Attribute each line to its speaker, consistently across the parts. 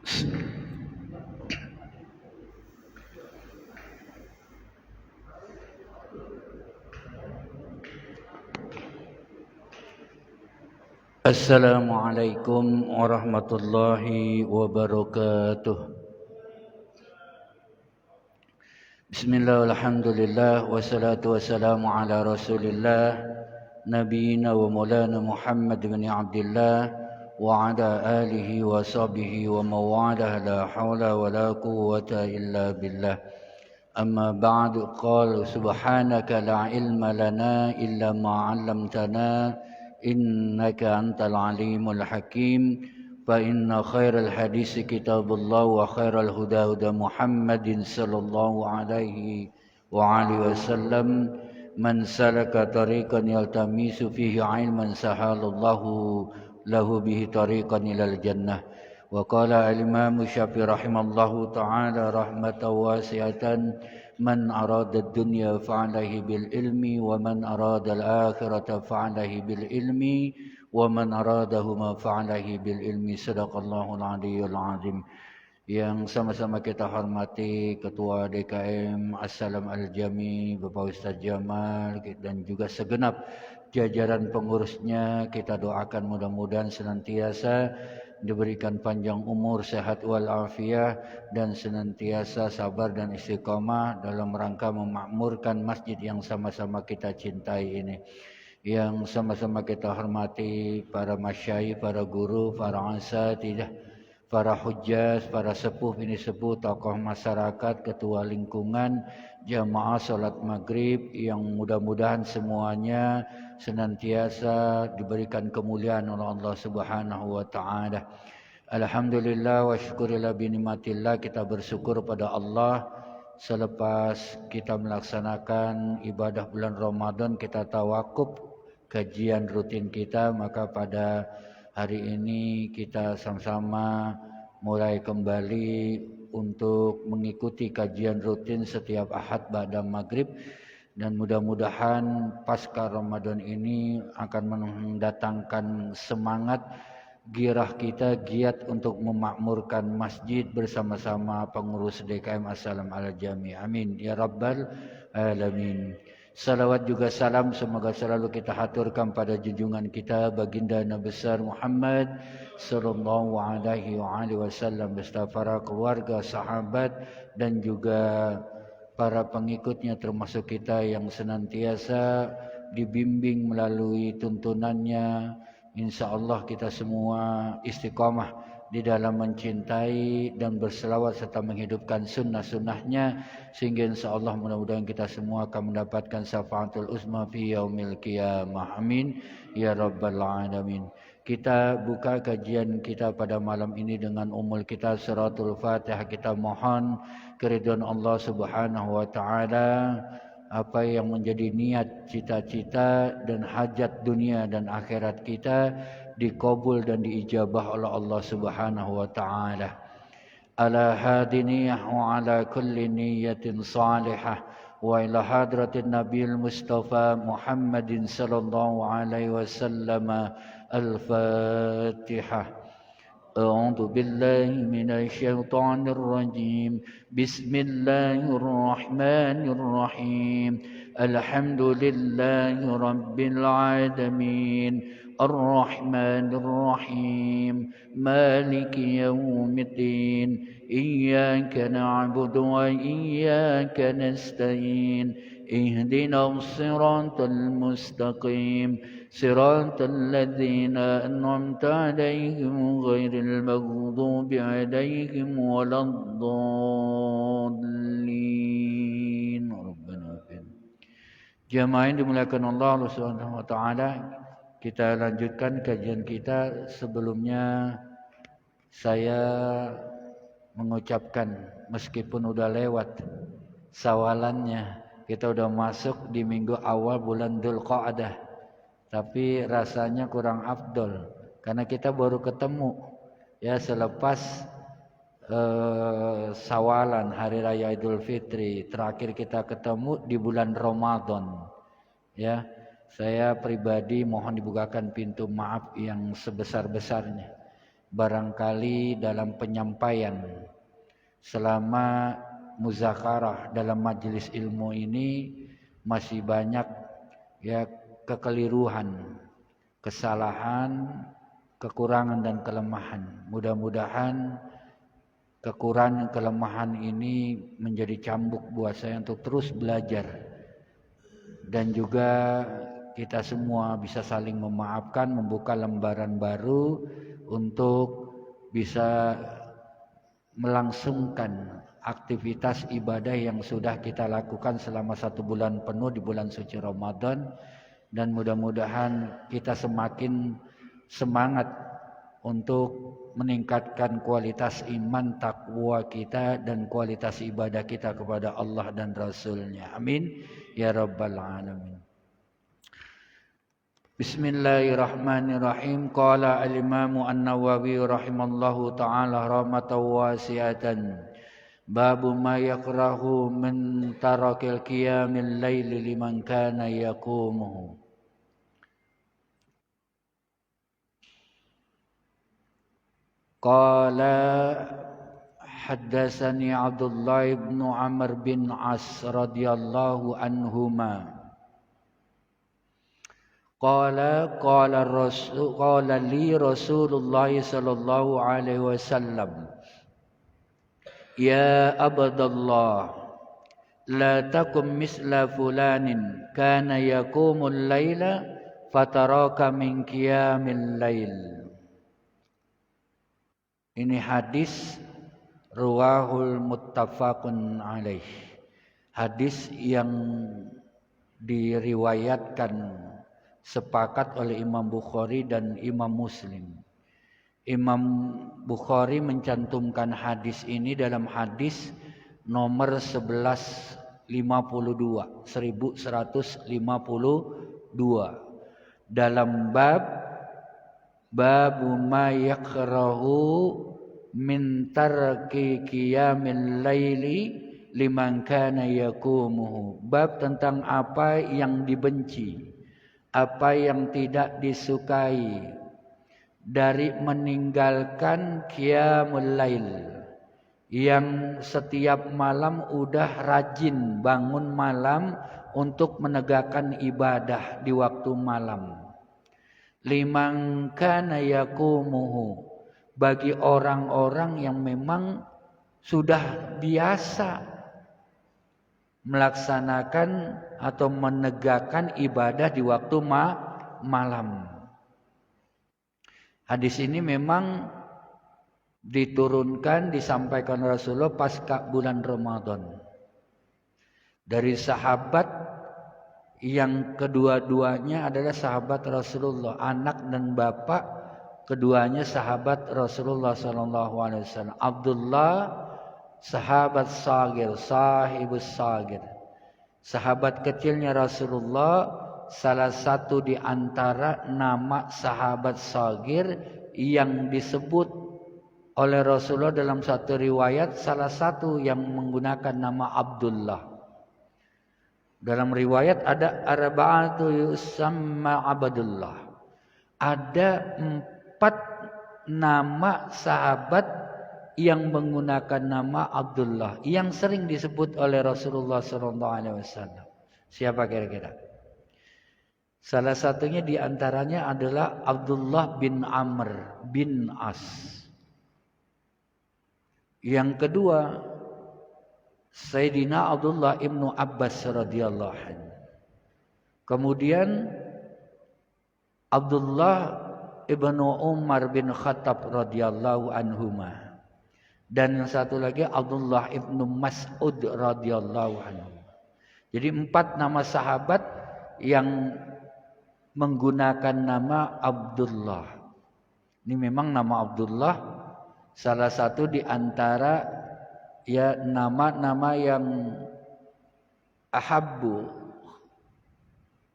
Speaker 1: Assalamualaikum warahmatullahi wabarakatuh. Bismillah, alhamdulillah, wassalatu wassalamu ala rasulillah Nabiina wa maulana Muhammad bin Abdullah wa ala alihi wa sahbihi wa mawalah, la hawla wa la quwwata illa billah. Amma ba'du, qala subhanaka la ilma lana illa ma 'allamtana innaka antal alimul hakim. Fa inna khairal hadisi kitabullah wa khairal huda huda Muhammadin sallallahu alaihi wa alihi wasallam. Man salaka tariqan yaltamisu fihi ilman sahalallahu lahu bihi tariqan ilal jannah. Wa qala al-imam Syafi'i rahimallahu ta'ala rahmatan wasi'atan, man arada ad-dunya fa'alaihi bil ilmi wa man arada al-akhirata fa'alaihi bil ilmi wa man aradahuma fa'alaihi bil ilmi. Sadaqallahul aliyyul azim. Yang sama-sama kita hormati Ketua DKM Assalam Al-Jami Bapak Ustaz Jamal dan juga segenap jajaran pengurusnya, kita doakan mudah-mudahan senantiasa diberikan panjang umur, sehat walafiat, dan senantiasa sabar dan istiqamah dalam rangka memakmurkan masjid yang sama-sama kita cintai ini. Yang sama-sama kita hormati para masyayikh, para guru, para asatidzah, para hujjaj, para sepuh ini sepuh, tokoh masyarakat, ketua lingkungan, jamaah salat maghrib, yang mudah-mudahan semuanya senantiasa diberikan kemuliaan oleh Allah Subhanahu wa taala. Alhamdulillah wa syukurillah bi nikmatillah, kita bersyukur pada Allah selepas kita melaksanakan ibadah bulan Ramadan, kita tawakuf kajian rutin kita, maka pada hari ini kita sama-sama mulai kembali untuk mengikuti kajian rutin setiap Ahad ba'da maghrib. Dan mudah-mudahan pasca Ramadan ini akan mendatangkan semangat, girah kita giat untuk memakmurkan masjid bersama-sama pengurus DKM Assalam Al-Jami. Amin ya rabbal alamin. Salawat juga salam semoga selalu kita haturkan pada junjungan kita baginda Nabi besar Muhammad sallallahu alaihi wasallam beserta para keluarga, sahabat, dan juga para pengikutnya, termasuk kita yang senantiasa dibimbing melalui tuntunannya. Insya Allah kita semua istiqamah di dalam mencintai dan berselawat serta menghidupkan sunnah-sunnahnya, sehingga insya Allah mudah-mudahan kita semua akan mendapatkan syafaatul uzma fi yaumil qiyamah. Amin ya rabbal alamin. Kita buka kajian kita pada malam ini dengan umul kita suratul Fatihah. Kita mohon keridhaan Allah Subhanahu wa taala, apa yang menjadi niat, cita-cita dan hajat dunia dan akhirat kita dikabul dan diijabah oleh Allah Subhanahu wa taala. Ala hadiniyah wa ala kulli niyatin salihah wa ila hadratin Nabiul Mustafa Muhammadin sallallahu alaihi wasallam. Al-Fatihah. A'udzu billahi minasy syaithanir rajim. Bismillahirrahmanirrahim. Alhamdulillahi rabbil alamin. Ar-Rahmanir Rahim. Maliki yaumiddin. Iyyaka na'budu wa iyyaka nasta'in. Ihdinas siratal mustaqim. صراط الذين أنعمت عليهم غير المغضوب عليهم ولا الضالين. Jamaah yang dimuliakan Allah Subhanahu wa taala, kita lanjutkan kajian kita. Sebelumnya saya mengucapkan, meskipun udah lewat sawalannya, kita udah masuk di minggu awal bulan Dzulqa'dah, tapi rasanya kurang afdol karena kita baru ketemu ya selepas Sawalan, hari raya Idul Fitri. Terakhir kita ketemu di bulan Ramadan. Ya, saya pribadi mohon dibukakan pintu maaf yang sebesar-besarnya. barangkali dalam penyampaian selama muzakarah dalam majelis ilmu ini masih banyak ya kekeliruan, kesalahan, kekurangan dan kelemahan. Mudah-mudahan kekurangan kelemahan ini menjadi cambuk buat saya untuk terus belajar, dan juga kita semua bisa saling memaafkan, membuka lembaran baru untuk bisa melangsungkan aktivitas ibadah yang sudah kita lakukan selama 1 bulan penuh di bulan suci Ramadan. Dan mudah-mudahan kita semakin semangat untuk meningkatkan kualitas iman, takwa kita dan kualitas ibadah kita kepada Allah dan Rasulnya. Amin ya rabbal alamin. Bismillahirrahmanirrahim. Qala al-Imam An-Nawawi rahimallahu ta'ala rahmatan wasi'atan. Babu ma yakrahu min tarakil qiyamil laili liman kana yaqumuhu. Qala haddatsani Abdullah ibn Amr bin As radhiyallahu anhuma. Qala li Rasulullah sallallahu alaihi wasallam, ya Abdullah, la takum misla fulanin kana yaqumul laila fataraka min qiyamil lail. Ini hadis ruwahul muttafaqun alaih. Hadis yang diriwayatkan sepakat oleh Imam Bukhari dan Imam Muslim. Imam Bukhari mencantumkan hadis ini dalam hadis nomor 1152 dalam babu ma yakrahu min tarki qiyamil laili liman kana yaqumuhu. Bab tentang apa yang dibenci, apa yang tidak disukai dari meninggalkan qiyamul lail, yang setiap malam udah rajin bangun malam untuk menegakkan ibadah di waktu malam. Liman kana yaqumuhu, bagi orang-orang yang memang sudah biasa melaksanakan atau menegakkan ibadah di waktu malam. Hadis ini memang diturunkan, disampaikan Rasulullah pasca bulan Ramadan. Dari sahabat yang kedua-duanya adalah sahabat Rasulullah, anak dan bapak keduanya sahabat Rasulullah SAW. Abdullah sahabat sagir, sahibus sagir, sahabat kecilnya Rasulullah, salah satu di antara nama sahabat sagir yang disebut oleh Rasulullah dalam satu riwayat, salah satu yang menggunakan nama Abdullah. Dalam riwayat ada arba'atu yusamma Abdullah. Ada 4 nama sahabat yang menggunakan nama Abdullah yang sering disebut oleh Rasulullah SAW. Siapa kira-kira? Salah satunya di antaranya adalah Abdullah bin Amr bin As. Yang kedua, Sayyidina Abdullah ibnu Abbas radhiyallahu anhu. Kemudian Abdullah ibnu Umar bin Khattab radhiyallahu anhuma. Dan yang satu lagi Abdullah ibnu Mas'ud radhiyallahu anhu. Jadi 4 nama sahabat yang menggunakan nama Abdullah. Ini memang nama Abdullah salah satu di antara ya nama-nama yang ahabbu,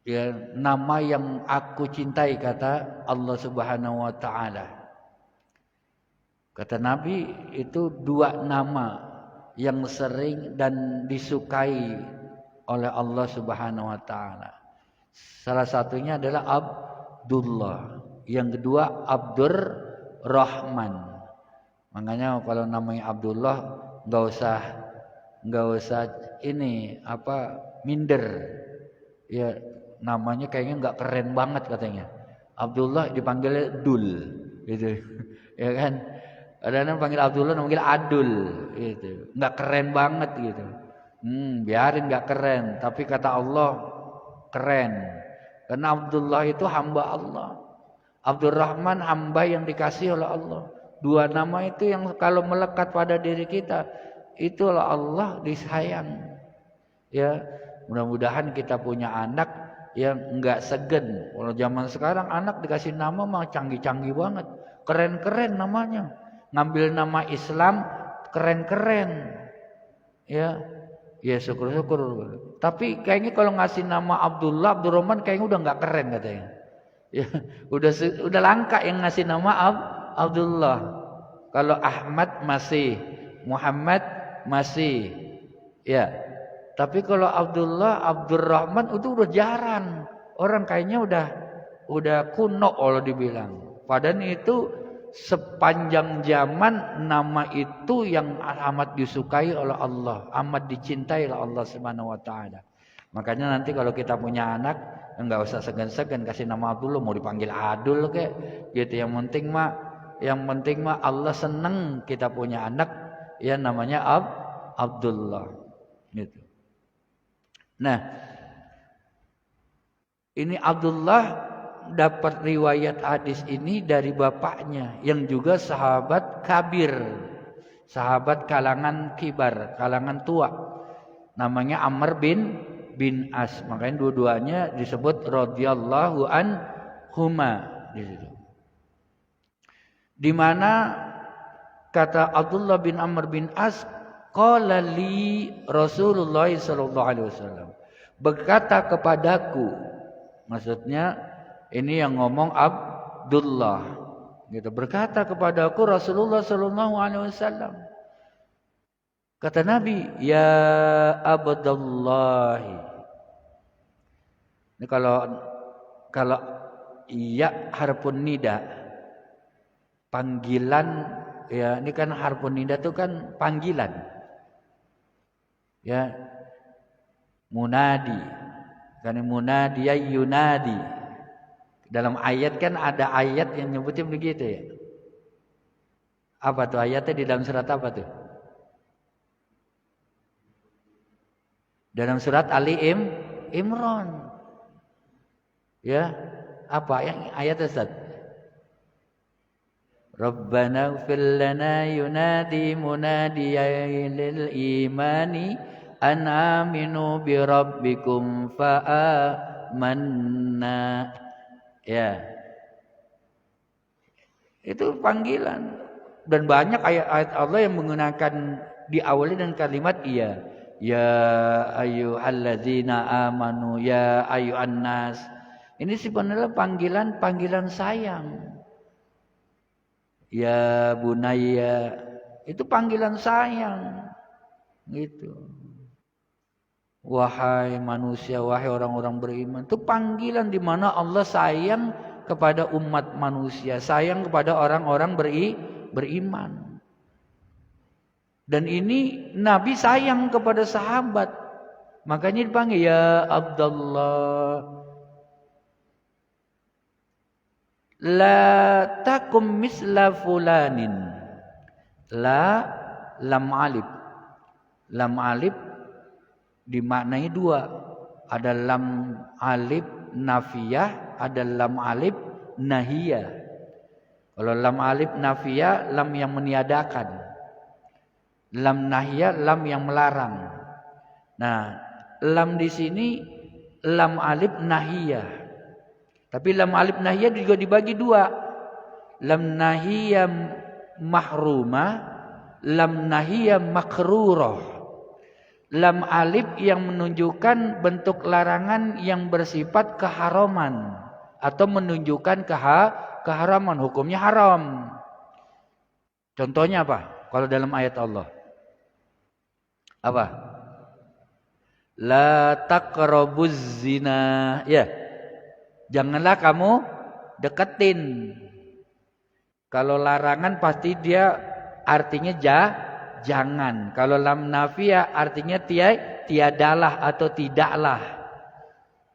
Speaker 1: ya nama yang aku cintai, kata Allah Subhanahu wa taala. Kata Nabi, itu 2 nama yang sering dan disukai oleh Allah Subhanahu wa taala. Salah satunya adalah Abdullah, yang kedua Rahman. Makanya kalau namanya Abdullah nggak usah ini apa minder. Ya namanya kayaknya nggak keren banget katanya. Abdullah dipanggilnya Dul gitu. Ya kan? Ada yang panggil Abdullah, panggil Adul gitu. Nggak keren banget gitu. Biarin nggak keren, tapi kata Allah keren. Karena Abdullah itu hamba Allah. Abdurrahman hamba yang dikasih oleh Allah. Dua nama itu yang kalau melekat pada diri kita, itulah Allah disayang. Ya, mudah-mudahan kita punya anak yang enggak segen. Kalau zaman sekarang anak dikasih nama mah canggih-canggih banget. Keren-keren namanya. Ngambil nama Islam keren-keren. Ya. Ya syukur-syukur. Tapi kayaknya kalau ngasih nama Abdullah, Abdurrahman kayaknya udah enggak keren katanya. Ya, udah langka yang ngasih nama Abdullah. Kalau Ahmad masih, Muhammad masih. Ya. Tapi kalau Abdullah, Abdurrahman itu udah jarang. Orang kayaknya udah kuno kalau dibilang. Padahal itu sepanjang zaman nama itu yang amat disukai oleh Allah, amat dicintai oleh Allah Subhanahu wa taala. Makanya nanti kalau kita punya anak, enggak usah segan-segan kasih nama Abdullah, mau dipanggil Adul kek. Gitu yang penting mah Allah seneng kita punya anak yang namanya Abdullah. Gitu. Nah, ini Abdullah dapat riwayat hadis ini dari bapaknya yang juga sahabat kabir, sahabat kalangan kibar, kalangan tua. Namanya Amr bin As. Makanya dua-duanya disebut radhiyallahu anhuma di situ. Di mana kata Abdullah bin Amr bin As, qala li Rasulullah sallallahu alaihi wasallam, berkata kepadaku, maksudnya ini yang ngomong Abdullah gitu, berkata kepadaku Rasulullah sallallahu alaihi wasallam, kata Nabi, ya Abdullah. Ini kalau iya harfun nida, panggilan ya, ini kan harfun nida itu kan panggilan. Ya, munadi, kan munadi ya yunadi. Dalam ayat kan ada ayat yang nyebutin begitu ya. Apa tuh ayatnya di dalam surat apa tuh? Dalam surat Ali Imran. Ya, apa yang ayat Ustaz? Rabbana ighfir lana yunadi munadiyan lil imani an aminu bi rabbikum fa amanna. Ya. Itu panggilan. Dan banyak ayat-ayat Allah yang menggunakan diawali dengan kalimat iya. Ya ayyuhalladzina amanu ya ayyuhan nas. Ini sebenarnya panggilan sayang. Ya bunayya, itu panggilan sayang. Gitu. Wahai manusia, wahai orang-orang beriman. Itu panggilan di mana Allah sayang kepada umat manusia, sayang kepada orang-orang beriman. Dan ini Nabi sayang kepada sahabat. Makanya dipanggil ya Abdullah. La takum misla fulanin. La lam alif. Lam alif dimaknai dua. Ada lam alif nafiyah, ada lam alif nahiyah. Kalau lam alif nafiyah, lam yang meniadakan. Lam nahiyah, lam yang melarang. Nah, lam di sini lam alif nahiyah. Tapi lam alif nahiyah juga dibagi dua. Lam nahiyah mahrumah, lam nahiyah makrurah. Lam alif yang menunjukkan bentuk larangan yang bersifat keharaman atau menunjukkan keharaman, hukumnya haram. Contohnya apa? Kalau dalam ayat Allah. Apa? La taqrabuz zina. Ya. Janganlah kamu deketin. Kalau larangan pasti dia artinya jangan. Kalau lam nafiyah artinya tiadalah atau tidaklah.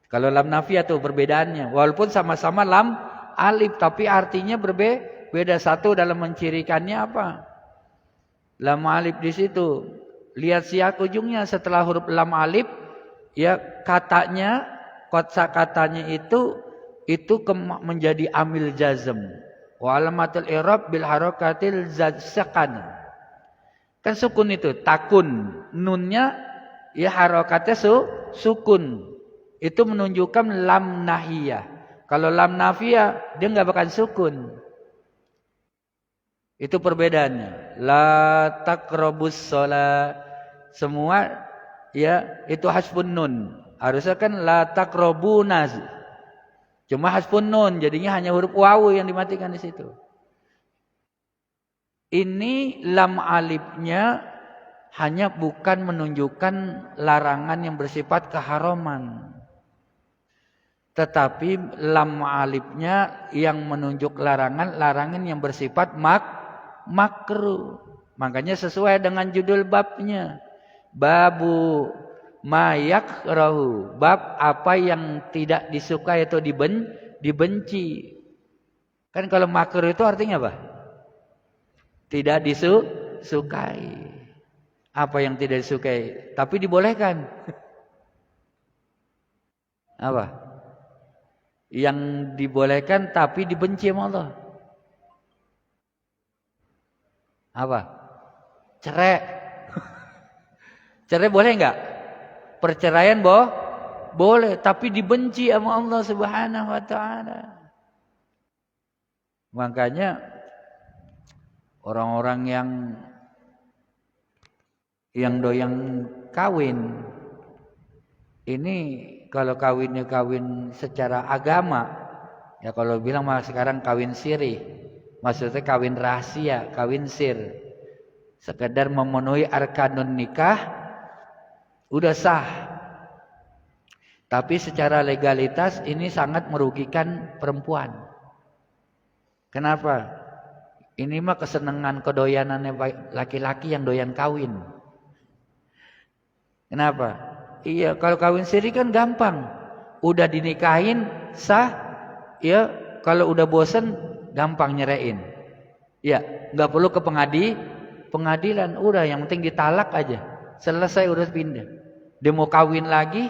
Speaker 1: Kalau lam nafiyah tuh perbedaannya. Walaupun sama-sama lam alif tapi artinya berbeda. Satu dalam mencirikannya apa? Lam alif di situ. Lihat siak ujungnya setelah huruf lam alif, ya katanya, kosakatanya itu menjadi amil jazm. Wa alamatul i'rab bil harakatil sakan. Kan sukun itu, takun. Nunnya ya harakatnya sukun. Itu menunjukkan lam nahiyah. Kalau lam nafiyah dia enggak bakal sukun. Itu perbedaannya. La taqrabus shalah. Semua ya itu hasbun nun. Harusnya kan la taqrabuna. Cuma hasbun nun, jadinya hanya huruf wawu yang dimatikan di situ. Ini lam alifnya hanya bukan menunjukkan larangan yang bersifat keharaman. Tetapi lam alifnya yang menunjuk larangan yang bersifat makruh. Makanya sesuai dengan judul babnya. Babu mayakrahu. Bab apa yang tidak disukai atau dibenci. Kan kalau makruh itu artinya apa? Tidak disukai. Apa yang tidak disukai, tapi dibolehkan. Apa? Yang dibolehkan tapi dibenci sama Allah. Apa? Cerai. Cerai boleh enggak? Perceraian boleh, tapi dibenci sama Allah Subhanahu wa taala. Makanya orang-orang yang doyan kawin ini, kalau kawinnya kawin secara agama, ya kalau bilang mah sekarang kawin siri, maksudnya kawin rahasia, kawin sir, sekedar memenuhi arkanun nikah, udah sah. Tapi secara legalitas ini sangat merugikan perempuan. Kenapa? Ini mah kesenangan kedoyanannya laki-laki yang doyan kawin. Kenapa? Iya, kalau kawin siri kan gampang. Udah dinikahin sah, ya kalau udah bosen gampang nyerain. Ya, nggak perlu ke pengadilan, udah yang penting ditalak aja. Selesai udah pindah. Dia mau kawin lagi,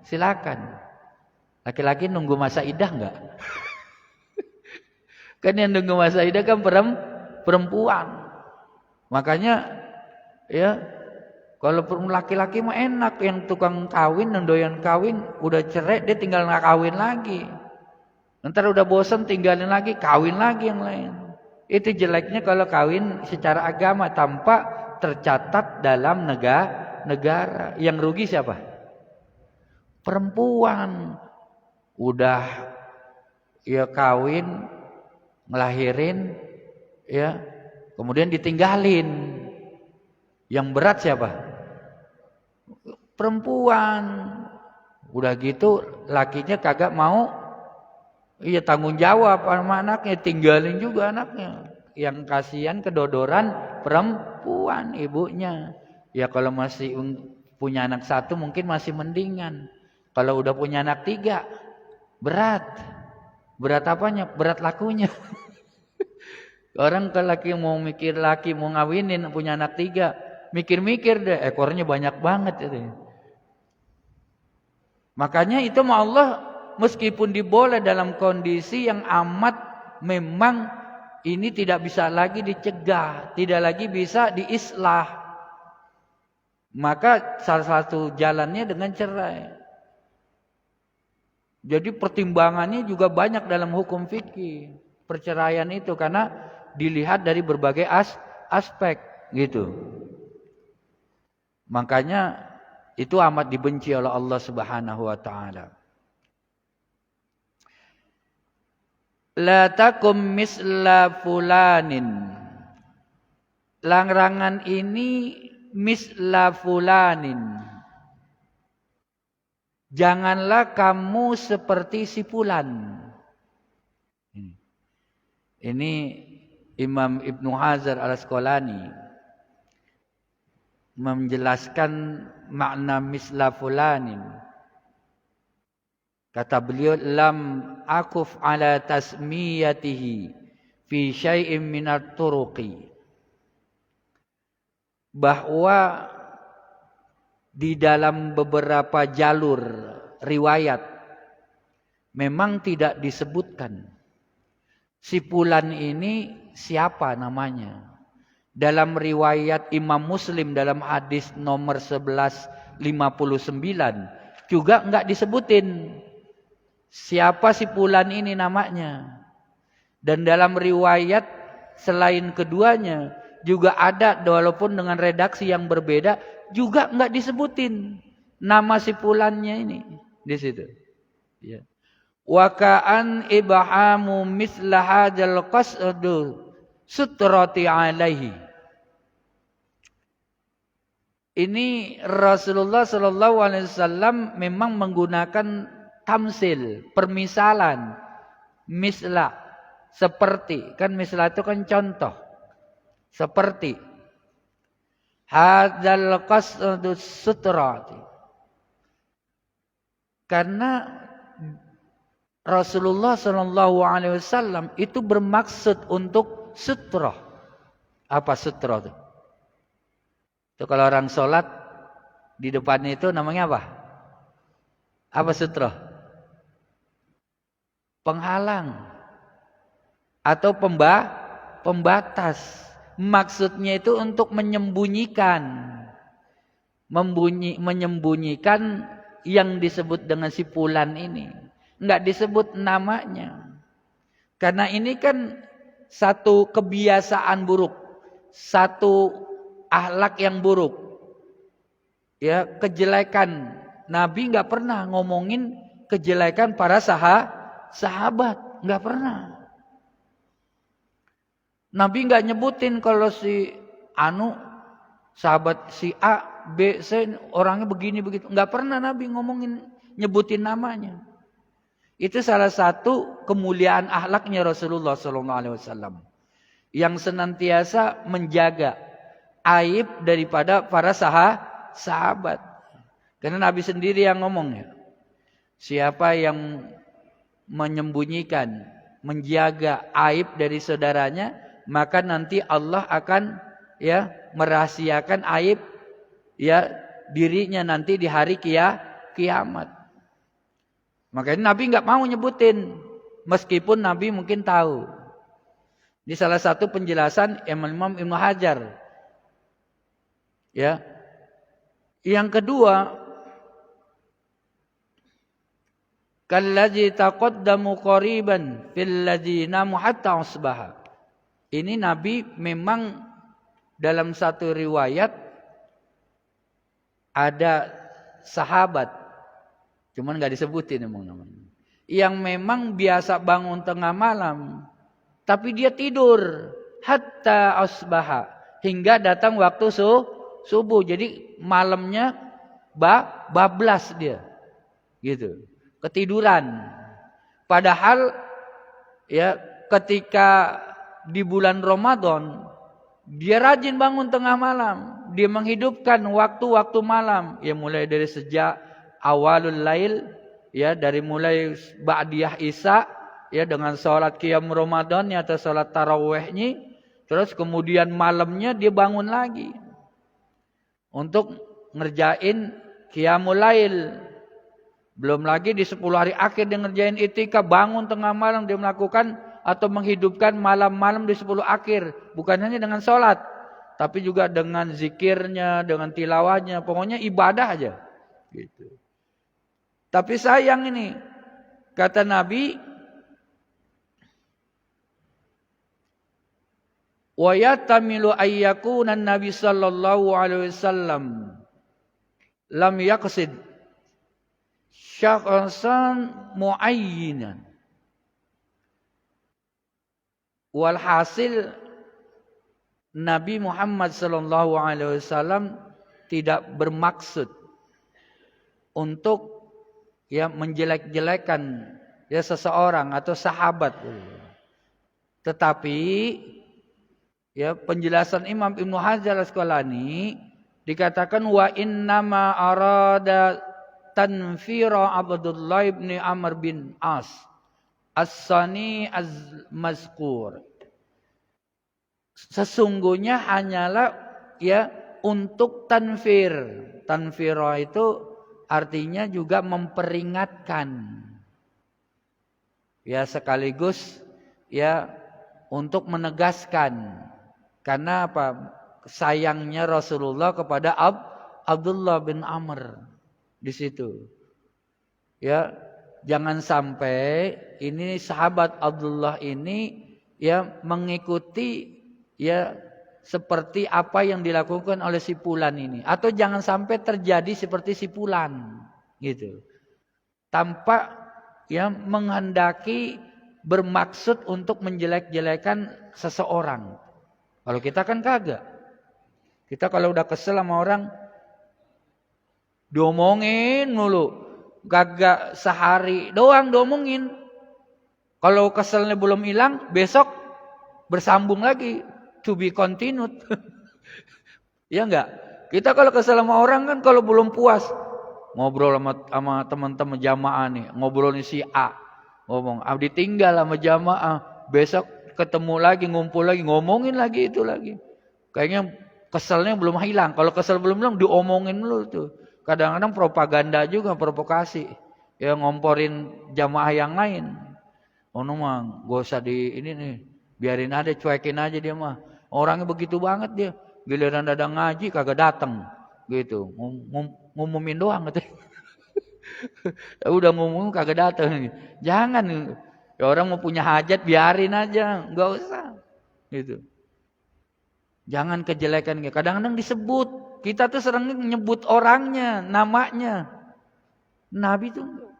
Speaker 1: silakan. Laki-laki nunggu masa idah nggak? Kan yang nunggu masa idah kan perempuan. Makanya ya kalau laki-laki mah enak, yang tukang kawin, yang doyan kawin, udah cerai dia tinggal nggak kawin lagi. Ntar udah bosan tinggalin lagi, kawin lagi yang lain. Itu jeleknya kalau kawin secara agama tanpa tercatat dalam negara. Yang rugi siapa? Perempuan. Udah ya kawin, ngelahirin, ya kemudian ditinggalin. Yang berat siapa? Perempuan. Udah gitu lakinya kagak mau, iya tanggung jawab sama anaknya, tinggalin juga anaknya. Yang kasihan kedodoran perempuan, ibunya. Ya kalau masih punya anak satu mungkin masih mendingan. Kalau udah punya anak tiga, berat. Berat apanya? Berat lakunya. Orang kalau laki mau ngawinin punya anak tiga, mikir-mikir deh, ekornya banyak banget itu. Makanya itu mah Allah meskipun diboleh dalam kondisi yang amat memang ini tidak bisa lagi dicegah, tidak lagi bisa diislah. Maka salah satu jalannya dengan cerai. Jadi pertimbangannya juga banyak dalam hukum fikih perceraian itu, karena dilihat dari berbagai aspek gitu. Makanya itu amat dibenci oleh Allah Subhanahu wa taala. La takum misla fulanin. Larangan ini misla fulanin. Janganlah kamu seperti si fulan. Ini Imam Ibnu Hajar Al-Asqalani menjelaskan makna misla fulanin. Kata beliau, lam akuf ala tasmiyatihi fi syai'in minat turuqi. Bahwa di dalam beberapa jalur riwayat memang tidak disebutkan si fulan ini siapa namanya. Dalam riwayat Imam Muslim dalam hadis nomor 1159 juga enggak disebutin siapa si fulan ini namanya. Dan dalam riwayat selain keduanya juga ada, walaupun dengan redaksi yang berbeda, juga enggak disebutin nama si fulannya ini di situ. Ya. Wa ka'an ibhamu misla hadzal qasdu sutrati alaihi. Ini Rasulullah sallallahu alaihi wasallam memang menggunakan tamsil, permisalan, misla, seperti. Kan misla itu kan contoh. Seperti hadzal qasdu sutrati. Karena Rasulullah sallallahu alaihi wasallam itu bermaksud untuk sutrah. Apa sutrah itu? Itu kalau orang sholat di depannya itu namanya apa? Apa sutrah? Penghalang atau pembatas. Maksudnya itu untuk menyembunyikan, menyembunyikan yang disebut dengan si fulan ini. Enggak disebut namanya. Karena ini kan satu kebiasaan buruk, satu akhlak yang buruk. Ya, kejelekan. Nabi enggak pernah ngomongin kejelekan para sahabat, enggak pernah. Nabi enggak nyebutin kalau si sahabat si A, B, C orangnya begini begitu. Enggak pernah Nabi nyebutin namanya. Itu salah satu kemuliaan akhlaknya Rasulullah SAW yang senantiasa menjaga aib daripada para sahabat. Karena Nabi sendiri yang ngomongnya, siapa yang menyembunyikan, menjaga aib dari saudaranya, maka nanti Allah akan merahasiakan aib dirinya nanti di hari kiamat. Makanya Nabi enggak mau nyebutin, meskipun Nabi mungkin tahu. Ini salah satu penjelasan Imam Ibnu Hajar. Ya. Yang kedua, kallazi taqaddamu qariban fil ladzina hatta asbaha. Ini Nabi memang dalam satu riwayat ada sahabat, cuman nggak disebutin emang namanya, yang memang biasa bangun tengah malam, tapi dia tidur hatta asbaha, hingga datang waktu subuh. Jadi malamnya bablas dia, gitu, ketiduran. Padahal ketika di bulan Ramadan dia rajin bangun tengah malam, dia menghidupkan waktu-waktu malam, mulai dari sejak awalul lail, dari mulai ba'diyah isya, dengan sholat qiyam Ramadan atau sholat tarawihnya, terus kemudian malamnya dia bangun lagi untuk ngerjain qiyamul lail. Belum lagi di 10 hari akhir dia ngerjain itikaf, bangun tengah malam dia melakukan atau menghidupkan malam-malam di 10 akhir. Bukan hanya dengan sholat, tapi juga dengan zikirnya, dengan tilawahnya, pokoknya ibadah aja, gitu. Tapi sayang ini, kata Nabi, wa yatamilu ayyakuna Nabi sallallahu alaihi wasallam lam yaqsid syakhsan muayyinan. Walhasil Nabi Muhammad sallallahu alaihi wasallam tidak bermaksud untuk menjelek-jelekan seseorang atau sahabat. Tetapi
Speaker 2: Ya, penjelasan Imam Ibnu Hajar Al-Asqalani dikatakan wa innama arada tanfira Abdullah bin Amr bin As as-sani az-mazkur. Sesungguhnya hanyalah ya untuk tanfir. Tanfira itu artinya juga memperingatkan. Ya sekaligus ya untuk menegaskan. Karena apa? Sayangnya Rasulullah kepada Abdullah bin Amr di situ. Ya, jangan sampai ini sahabat Abdullah ini ya mengikuti ya seperti apa yang dilakukan oleh si Fulan ini, atau jangan sampai terjadi seperti si Fulan gitu. Tanpa ya menghendaki bermaksud untuk menjelek-jelekan seseorang. Kalau kita kan kagak. Kita kalau udah kesel sama orang diomongin mulu. Kagak sehari doang diomongin. Kalau keselnya belum hilang, besok bersambung lagi. To be continued. Ya enggak? Kita kalau kesel sama orang kan kalau belum puas. Ngobrol sama teman-teman jamaah nih. Ngobrolin si A. Ngomong, ditinggal sama jamaah. Besok ketemu lagi, ngumpul lagi, ngomongin lagi itu lagi. Kayaknya keselnya belum hilang. Kalau kesel belum hilang, diomongin dulu tuh. Kadang-kadang propaganda juga, provokasi. Ya ngomporin jamaah yang lain. Oh mah, gak usah di ini nih. Biarin aja, cuekin aja dia mah. Orangnya begitu banget dia. Giliran ada ngaji kagak datang. Gitu. Ngumumin doang gitu. Udah ngomong kagak datang. Jangan. Ya orang mau punya hajat biarin aja, enggak usah. Gitu. Jangan kejelekan. Kadang-kadang disebut. Kita tuh sering nyebut orangnya, namanya. Nabi tuh enggak.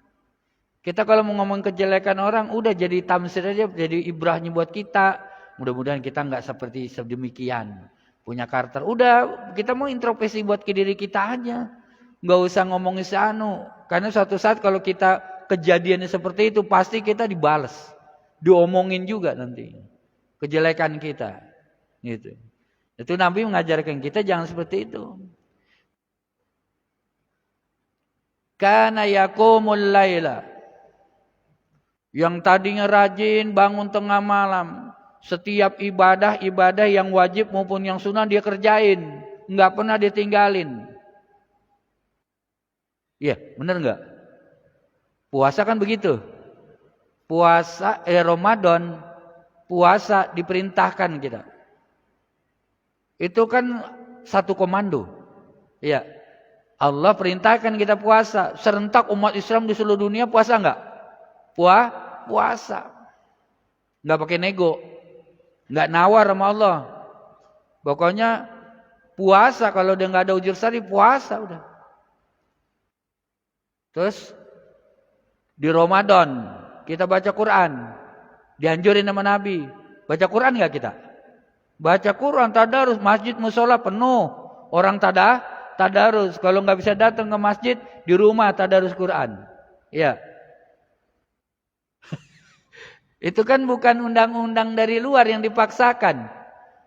Speaker 2: Kita kalau mau ngomong kejelekan orang, udah jadi tamsir aja, jadi ibrahnya buat kita. Mudah-mudahan kita enggak seperti sedemikian. Punya karakter. Udah, kita mau introspeksi buat ke diri kita aja. Enggak usah ngomongin si anu. Karena suatu saat kalau kita kejadiannya seperti itu, pasti kita dibales. Diomongin juga nanti. Kejelekan kita. Gitu. Itu Nabi mengajarkan kita jangan seperti itu. Kana yaqumul laila. Yang tadinya rajin bangun tengah malam. Setiap ibadah yang wajib maupun yang sunnah dia kerjain. Enggak pernah ditinggalin. Iya, benar enggak? Puasa kan begitu. Puasa Ramadan, puasa diperintahkan kita. Itu kan satu komando. Iya. Allah perintahkan kita puasa. Serentak umat Islam di seluruh dunia puasa enggak? Puasa. Enggak pakai nego. Enggak nawar sama Allah. Pokoknya puasa, kalau dia enggak ada ujur sari puasa udah. Terus di Ramadan kita baca Quran. Dianjurin sama Nabi. Baca Quran enggak kita? Baca Quran, tadarus, masjid musola penuh. Orang tadarus. Kalau enggak bisa datang ke masjid, di rumah tadarus Quran. Ya. Itu kan bukan undang-undang dari luar yang dipaksakan.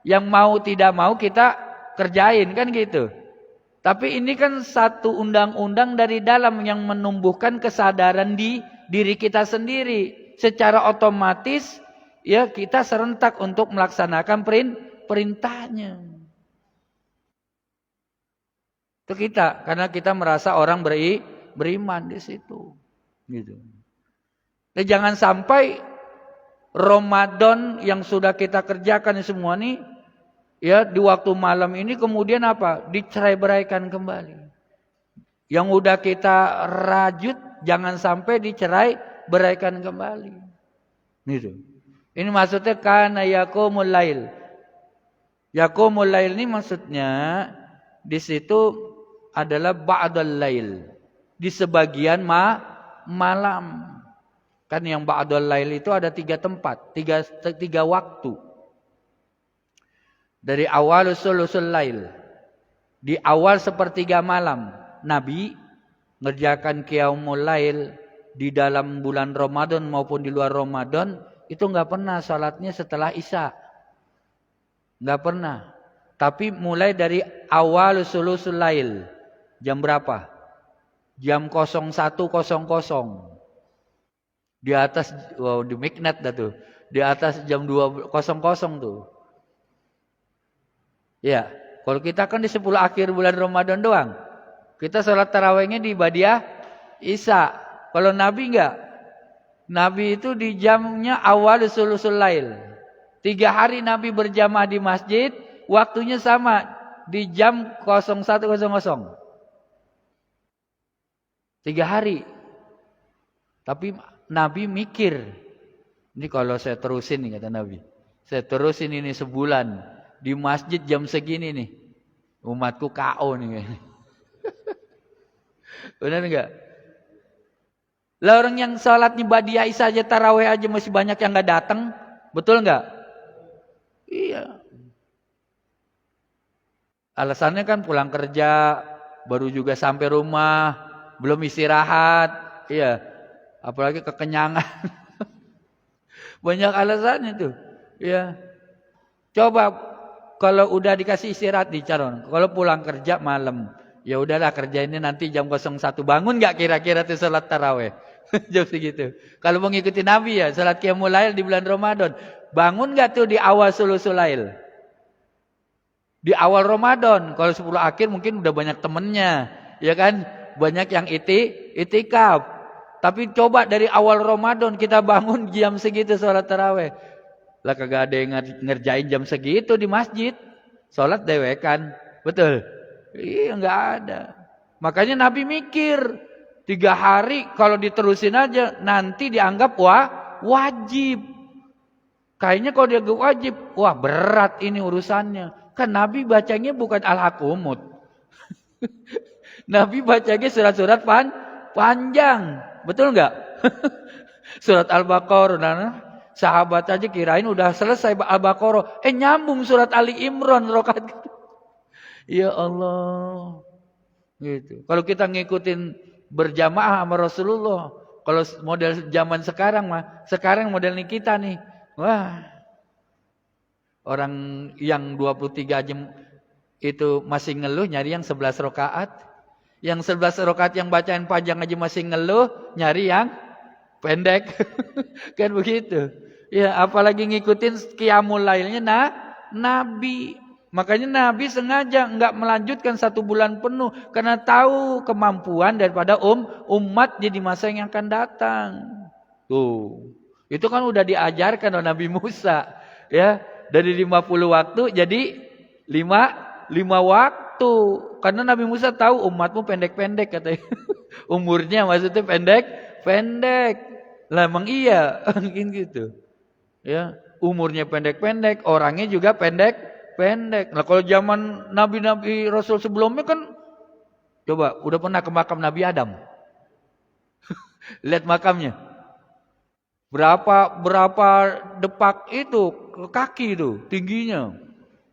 Speaker 2: Yang mau tidak mau kita kerjain kan gitu. Tapi ini kan satu undang-undang dari dalam yang menumbuhkan kesadaran di diri kita sendiri. Secara otomatis ya kita serentak untuk melaksanakan perintahnya. Itu kita, karena kita merasa orang beriman di situ. Gitu. Dan jangan sampai Ramadan yang sudah kita kerjakan semua ini ya di waktu malam ini kemudian apa? Dicerai-beraikan kembali. Yang udah kita rajut jangan sampai dicerai-beraikan kembali. Gitu. Ini maksudnya kana yaqumul lail. Yaqumul lail ini maksudnya di situ adalah ba'dal lail. Di sebagian malam. Kan yang ba'dal lail itu ada 3 tempat, 3 waktu. Dari awal sulusul lail. Di awal sepertiga malam, Nabi ngerjakan qiyamul lail di dalam bulan Ramadan maupun di luar Ramadan, itu enggak pernah salatnya setelah Isya. Enggak pernah. Tapi mulai dari awal sulusul lail. Jam berapa? Jam 01.00. Di atas, wow, di Miknat dah tuh. Di atas jam 2.00 tuh. Ya, kalau kita kan di 10 akhir bulan Ramadan doang. Kita sholat tarawihnya di Badiah Isya. Kalau Nabi enggak. Nabi itu di jamnya awal sulusul lail. 3 hari Nabi berjamaah di masjid. Waktunya sama. Di jam 01.00. 3 hari. Tapi Nabi mikir. Ini kalau saya terusin nih kata Nabi. Saya terusin ini sebulan. Di masjid jam segini nih. Umatku KO nih. Benar enggak? Lah orang yang sholat Badiah Isya aja tarawih aja masih banyak yang enggak datang. Betul enggak? Iya. Alasannya kan pulang kerja. Baru juga sampai rumah. Belum istirahat. Iya. Apalagi kekenyangan. Banyak alasannya tuh. Ya. Coba kalau udah dikasih istirahat di calon. Kalau pulang kerja malam. Ya udahlah kerja ini nanti jam 01. Bangun gak kira-kira tuh salat tarawih? Jam segitu. Kalau mau ngikutin Nabi ya. Salat Qiyamul Lail di bulan Ramadan. Bangun gak tuh di awal sulusul lail? Di awal Ramadan. Kalau 10 akhir mungkin udah banyak temennya. Ya kan? Banyak yang itikaf. Tapi coba dari awal Ramadan kita bangun jam segitu sholat tarawih. Lah kagak ada yang ngerjain jam segitu di masjid. Sholat dewekan. Betul? Iya enggak ada. Makanya Nabi mikir. 3 hari kalau diterusin aja nanti dianggap wajib. Kayaknya kalau dia wajib. Wah berat ini urusannya. Kan Nabi bacanya bukan Al-Hakumut. Nabi bacanya surat-surat panjang. Betul enggak? Surat Al-Baqarah. Nah, sahabat aja kirain udah selesai Al-Baqarah. Nyambung surat Ali Imran rakaat. Ya Allah. Gitu. Kalau kita ngikutin berjamaah sama Rasulullah. Kalau model zaman sekarang mah. Sekarang model nih kita nih. Wah. Orang yang 23 jam itu masih ngeluh nyari yang 11 rakaat. Yang 11 rakaat yang bacaan panjang aja masih ngeluh, nyari yang pendek. Kan begitu. Ya, apalagi ngikutin Qiyamul Lailnya Nabi. Makanya Nabi sengaja enggak melanjutkan 1 bulan penuh karena tahu kemampuan daripada umat di masa yang akan datang. Tuh. Itu kan udah diajarkan oleh Nabi Musa, ya. Dari 50 waktu jadi 5 waktu. Karena Nabi Musa tahu umatmu pendek-pendek katanya. Umurnya maksudnya pendek. Lah emang iya, mungkin gitu. Ya, umurnya pendek-pendek, orangnya juga pendek. Nah, kalau zaman nabi-nabi rasul sebelumnya kan coba udah pernah ke makam Nabi Adam. Lihat makamnya. Berapa depak itu kaki itu tingginya.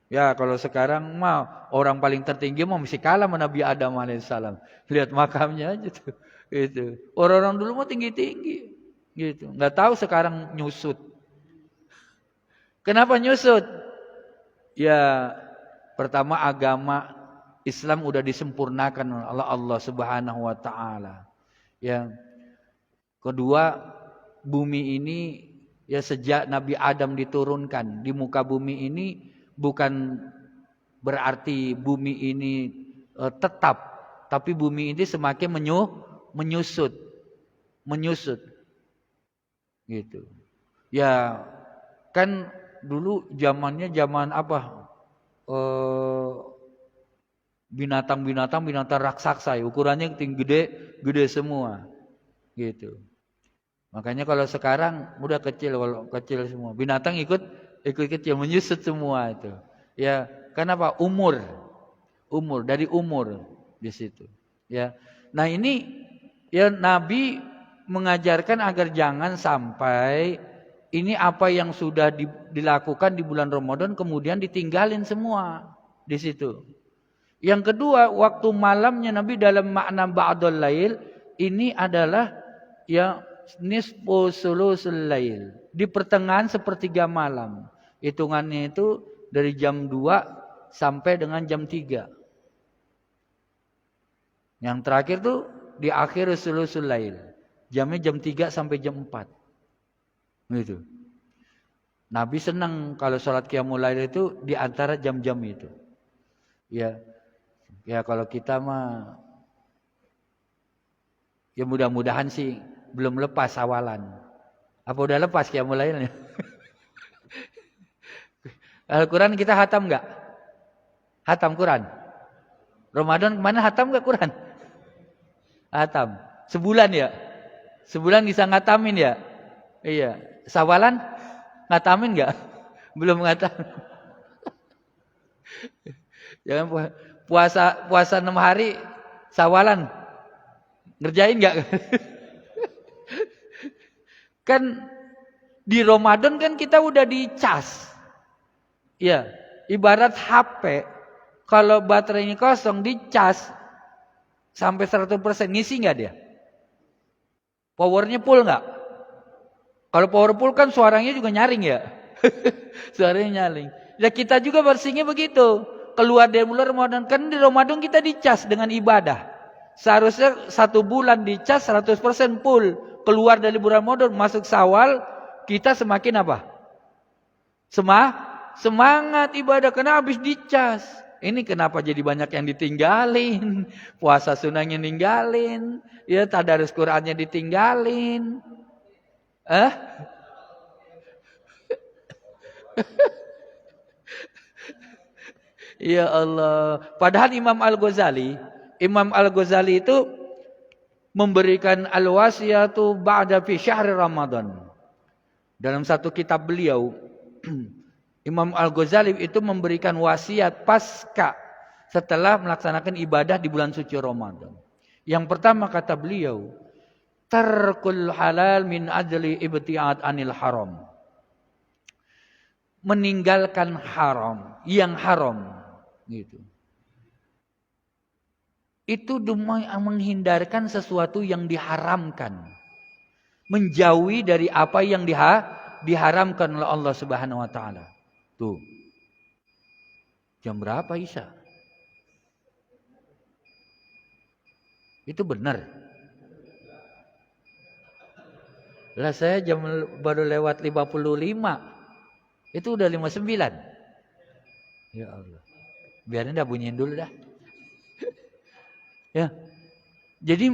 Speaker 2: Ya kalau sekarang mah orang paling tertinggi mah mesti kalah sama Nabi Adam alaihissalam. Lihat makamnya aja tuh. Gitu. Orang-orang dulu mah tinggi-tinggi. Gitu. Nggak tahu sekarang nyusut. Kenapa nyusut? Ya pertama agama Islam udah disempurnakan oleh Allah Subhanahu wa taala. Ya. Kedua, bumi ini ya sejak Nabi Adam diturunkan di muka bumi ini bukan berarti bumi ini tetap, tapi bumi ini semakin menyusut. Gitu. Ya, kan dulu zamannya zaman apa? Binatang raksasa, ukurannya tinggi gede semua. Gitu. Makanya kalau sekarang udah kecil semua. Binatang ikut kecil, menyusut semua itu. Ya, kenapa? Umur dari umur di situ. Ya. Nah, ini ya Nabi mengajarkan agar jangan sampai ini apa yang sudah dilakukan di bulan Ramadan kemudian ditinggalin semua di situ. Yang kedua, waktu malamnya Nabi dalam makna ba'dul lail ini adalah ya nisfu sulusul lail, di pertengahan sepertiga malam. Hitungannya itu Dari jam 2 sampai dengan jam 3. Yang terakhir tuh di akhir sulusul lail. Jamnya jam 3 sampai jam 4. Gitu. Nabi senang kalau sholat qiyamul lail itu di antara jam-jam itu. Ya kalau kita mah ya mudah-mudahan sih belum lepas awalan. Apa udah lepas qiyamul lailnya? Al-Quran kita hatam enggak? Hatam Quran. Ramadan kemana hatam enggak Quran? Hatam. Sebulan ya? Sebulan bisa ngatamin ya? Iya. Sawalan ngatamin enggak? Belum ngatamin. Jangan puasa 6 hari sawalan. Ngerjain enggak? Kan di Ramadan kan kita udah dicas. Ya, ibarat HP. Kalau baterainya kosong dicas sampai 100% ngisi enggak dia? Powernya full enggak? Kalau power full kan suaranya juga nyaring ya. Suaranya nyaring. Ya kita juga bersihnya begitu. Keluar dari bulan Ramadan, kan di Ramadan kita dicas dengan ibadah. Seharusnya 1 bulan dicas 100% full. Keluar dari bulan Ramadan, masuk Syawal, kita semakin apa? Semangat ibadah karena habis dicas. Ini kenapa jadi banyak yang ditinggalin? Puasa sunnahnya ninggalin, ya tadarus Qur'annya ditinggalin. Ya Allah. Padahal Imam Al-Ghazali itu memberikan al-wasiyatu ba'da fi syahr Ramadan. Dalam satu kitab beliau, Imam Al-Ghazali itu memberikan wasiat pasca setelah melaksanakan ibadah di bulan suci Ramadan. Yang pertama kata beliau, tarkul halal min ajli ibtiad anil haram. Meninggalkan haram, yang haram gitu. Itu demi menghindarkan sesuatu yang diharamkan. Menjauhi dari apa yang diharamkan oleh Allah Subhanahu wa taala. Tuh. Jam berapa Isya? Itu benar. Lah saya baru lewat 55. Itu udah 59. Ya Allah. Biarin dah bunyiin dulu dah. Ya. Jadi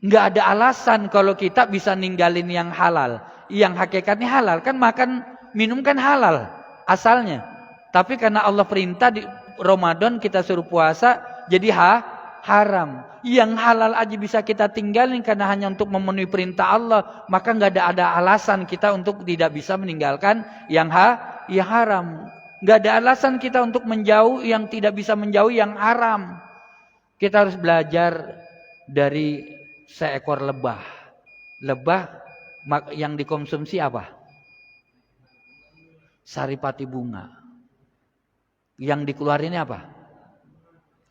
Speaker 2: enggak ada alasan kalau kita bisa ninggalin yang halal. Yang hakikatnya halal kan makan minum kan halal asalnya. Tapi karena Allah perintah di Ramadan kita suruh puasa jadi haram. Yang halal aja bisa kita tinggalin karena hanya untuk memenuhi perintah Allah, maka enggak ada alasan kita untuk tidak bisa meninggalkan yang haram. Enggak ada alasan kita untuk menjauh yang tidak bisa menjauh yang haram. Kita harus belajar dari seekor lebah. Lebah yang dikonsumsi apa? Saripati bunga. Yang dikeluarin apa?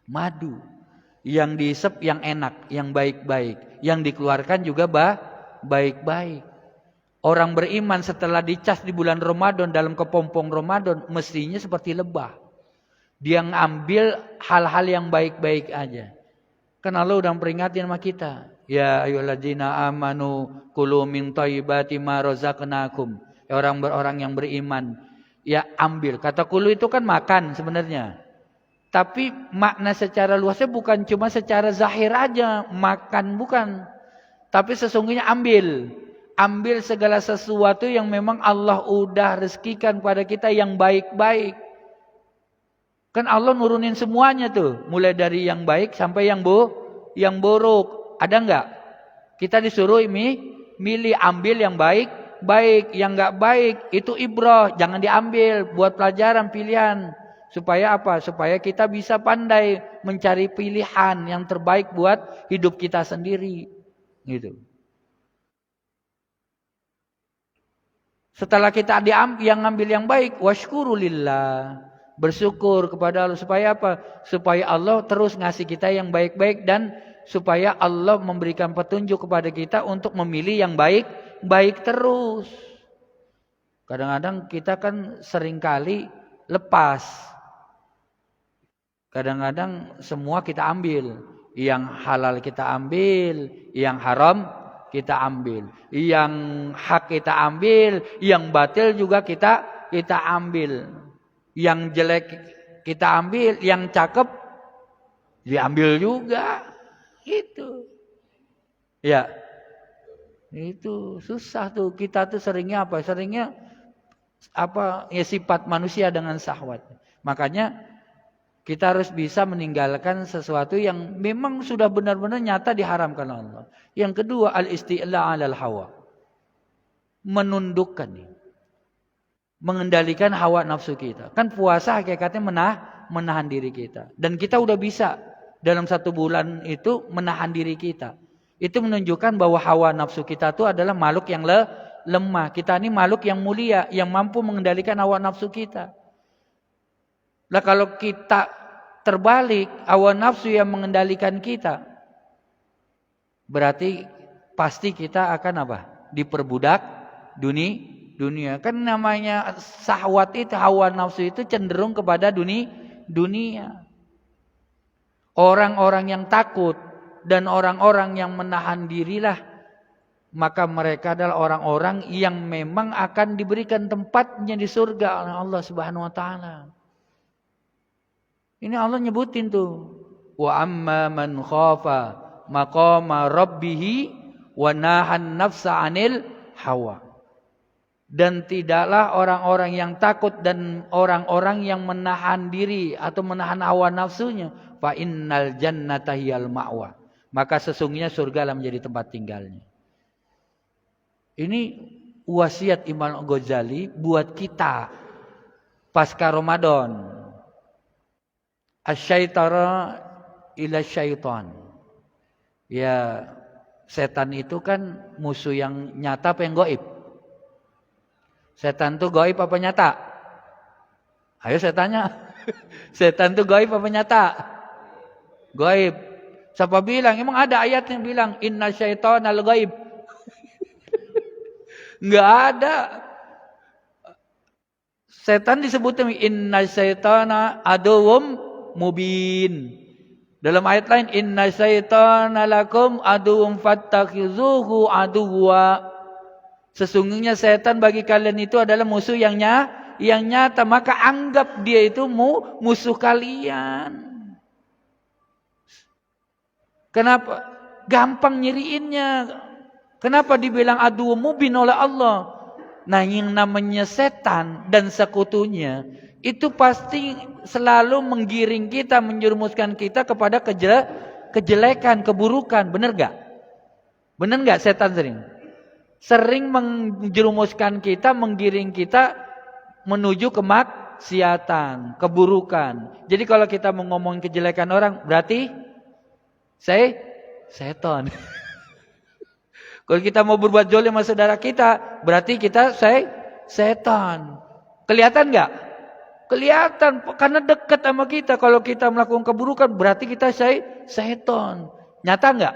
Speaker 2: Madu. Yang diisep yang enak, yang baik-baik. Yang dikeluarkan juga baik-baik. Orang beriman setelah dicas di bulan Ramadan dalam kepompong Ramadan mestinya seperti lebah. Dia ngambil hal-hal yang baik-baik aja. Kan Allah udah peringatin sama kita. Ya ayyuhalladzina amanu kulu min thayyibati ma razaqnakum. Orang yang beriman, ya ambil. Kata kulu itu kan makan sebenarnya. Tapi makna secara luasnya bukan cuma secara zahir aja makan, bukan. Tapi sesungguhnya ambil. Ambil segala sesuatu yang memang Allah udah rezekikan pada kita yang baik-baik. Kan Allah nurunin semuanya tuh. Mulai dari yang baik sampai yang buruk. Ada enggak? Kita disuruh milih ambil yang baik. Yang enggak baik itu ibrah. Jangan diambil. Buat pelajaran pilihan. Supaya apa? Supaya kita bisa pandai mencari pilihan yang terbaik buat hidup kita sendiri. Gitu. Setelah kita yang ngambil yang baik, washkurulillah. Bersyukur kepada Allah. Supaya apa? Supaya Allah terus ngasih kita yang baik-baik. Dan supaya Allah memberikan petunjuk kepada kita untuk memilih yang baik-baik terus. Kadang-kadang kita kan seringkali lepas. Kadang-kadang semua kita ambil. Yang halal kita ambil, yang haram kita ambil. Yang hak kita ambil, yang batil juga kita ambil. Yang jelek kita ambil, yang cakep diambil juga. Itu. Ya. Itu susah tuh. Kita tuh seringnya apa? Seringnya ya sifat manusia dengan syahwat. Makanya kita harus bisa meninggalkan sesuatu yang memang sudah benar-benar nyata diharamkan Allah. Yang kedua, al-isti'la 'alal hawa. Menundukkan. Mengendalikan hawa nafsu kita. Kan puasa hakikatnya menahan diri kita. Dan kita udah bisa dalam 1 bulan itu menahan diri kita. Itu menunjukkan bahwa hawa nafsu kita itu adalah makhluk yang lemah. Kita ini makhluk yang mulia, yang mampu mengendalikan hawa nafsu kita. Lah kalau kita terbalik, hawa nafsu yang mengendalikan kita, berarti pasti kita akan apa? Diperbudak dunia. Kan namanya syahwat itu, hawa nafsu itu cenderung kepada dunia. Orang-orang yang takut dan orang-orang yang menahan dirilah, maka mereka adalah orang-orang yang memang akan diberikan tempatnya di surga oleh Allah Subhanahu wa taala. Ini Allah nyebutin tuh. Wa amma man khafa maqama rabbih wa nahan nafsa 'anil hawa. Dan tidaklah orang-orang yang takut dan orang-orang yang menahan diri atau menahan hawa nafsunya, fa innal jannata hiyal ma'wa. Maka sesungguhnya surga lah menjadi tempat tinggalnya. Ini wasiat Imam Ghazali buat kita pasca Ramadan. Asyaitara ila syaitan. Ya, setan itu kan musuh yang nyata apa yang gaib? Setan itu gaib apa nyata? Ayo saya tanya. Setan itu gaib apa nyata? Gaib. Siapa bilang? Emang ada ayat yang bilang inna syaitana al-gaib? Enggak ada. Setan disebutnya inna syaitana aduwwum mubin. Dalam ayat lain inna syaitana lakum aduwwum fattakhizuhu aduwwa. Sesungguhnya setan bagi kalian itu adalah musuh yang nyata, maka anggap dia itu musuh kalian. Kenapa? Gampang nyiriinnya. Kenapa dibilang aduwwum mubin oleh Allah? Nah, yang namanya setan dan sekutunya itu pasti selalu menggiring kita, menjerumuskan kita kepada kejelekan, keburukan. Benar gak? Benar gak setan sering menjerumuskan kita, menggiring kita menuju kemaksiatan, keburukan. Jadi kalau kita mau ngomong kejelekan orang, berarti setan. Kalau kita mau berbuat zalim sama saudara kita, berarti kita setan. Kelihatan gak? Kelihatan, karena dekat sama kita. Kalau kita melakukan keburukan, berarti kita setan. Nyata enggak?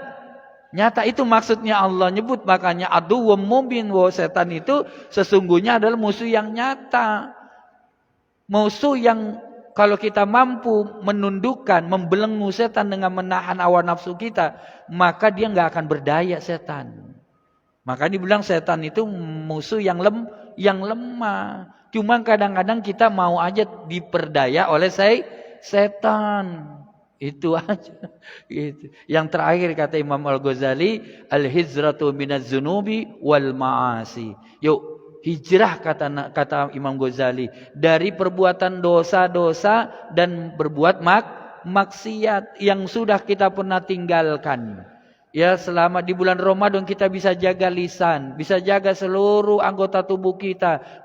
Speaker 2: Nyata, itu maksudnya Allah nyebut. Makanya aduwwum mubin, bahwa setan itu sesungguhnya adalah musuh yang nyata. Musuh yang kalau kita mampu menundukkan, membelenggu setan dengan menahan hawa nafsu kita, maka dia enggak akan berdaya setan. Maka dibilang setan itu musuh yang lemah. Cuma kadang-kadang kita mau aja diperdaya oleh setan. Itu aja. Gitu. Yang terakhir kata Imam Al-Ghazali, al-hijratu minaz zunubi wal ma'asi. Yuk, hijrah kata Imam Ghazali dari perbuatan dosa-dosa dan berbuat maksiat yang sudah kita pernah tinggalkan. Ya, selama di bulan Ramadan kita bisa jaga lisan, bisa jaga seluruh anggota tubuh kita,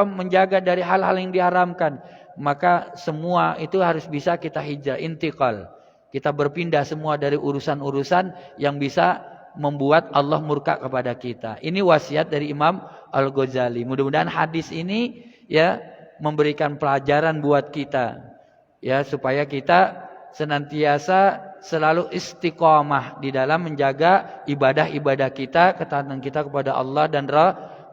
Speaker 2: menjaga dari hal-hal yang diharamkan. Maka semua itu harus bisa kita hijrah, intiqal. Kita berpindah semua dari urusan-urusan yang bisa membuat Allah murka kepada kita. Ini wasiat dari Imam Al-Ghazali. Mudah-mudahan hadis ini ya memberikan pelajaran buat kita. Ya, supaya kita senantiasa selalu istiqomah di dalam menjaga ibadah-ibadah kita, ketaatan kita kepada Allah dan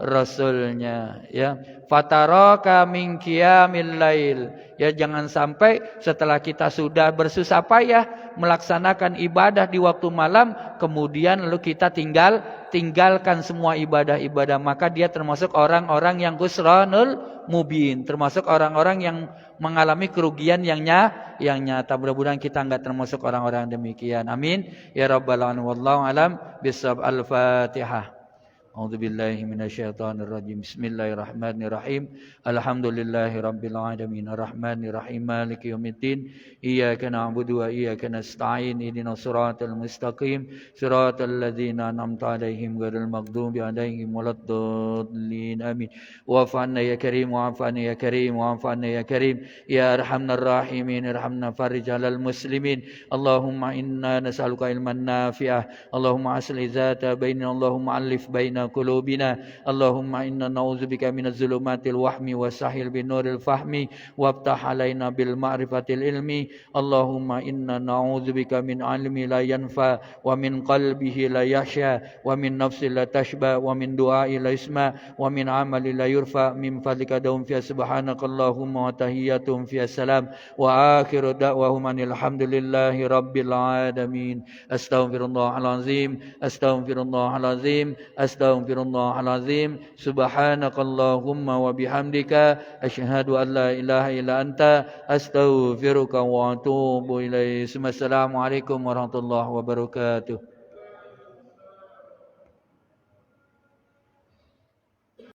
Speaker 2: Rasulnya. Ya, fataraka min qiyamil lail. Ya, jangan sampai setelah kita sudah bersusah payah melaksanakan ibadah di waktu malam, kemudian lalu kita tinggalkan semua ibadah-ibadah, maka dia termasuk orang-orang yang khusranul mubin, termasuk orang-orang yang mengalami kerugian yang nyata. Mudah-mudahan kita enggak termasuk orang-orang demikian. Amin ya rabbal alamin. Wallahu alam bisawab. Al-Fatihah. A'udzu billahi minasyaitonir rajim. Bismillahirrahmanirrahim. Alhamdulillahi rabbil alamin. Arrahmanir rahim. Maliki yaumiddin. Iyyaka na'budu wa iyyaka nasta'in. Ihdinas siratal mustaqim. Siratal ladzina an'amta 'alaihim ghairil maghdubi 'alaihim waladdallin. Amin. Wa'fu 'anna ya karim, wa'fu 'anna ya karim, wa'fu 'anna ya karim. Ya arhamar rahimin, irhamna farij 'alal muslimin. Allahumma inna nas'aluka ilman nafi'ah. Allahumma aslih zata bainana. Allahumma alif baina qulubina. Allahumma inna na'udzubika minaz zulumatil wahmi wasahil binuril fahmi wabtah alaina bil ma'rifatil ilmi. Allahumma inna na'udzubika min ilmi la yanfa wa min qalbihi la yahsha wa min nafsi la tashba wa min du'ai la isma wa min amali la yurfa min fadlika daum fi subhanakallahumma wa tahiyyatum fi salam wa akhiru da'wahum alhamdulillahi rabbil alamin. Astaghfirullahal azim, astaghfirullahal azim, astaghfirullahal azim. Subhanakallahumma wa bihamdika asyhadu an la ilaha illa anta astaghfiruka wa atubu ilaik. Assalamualaikum warahmatullahi wabarakatuh.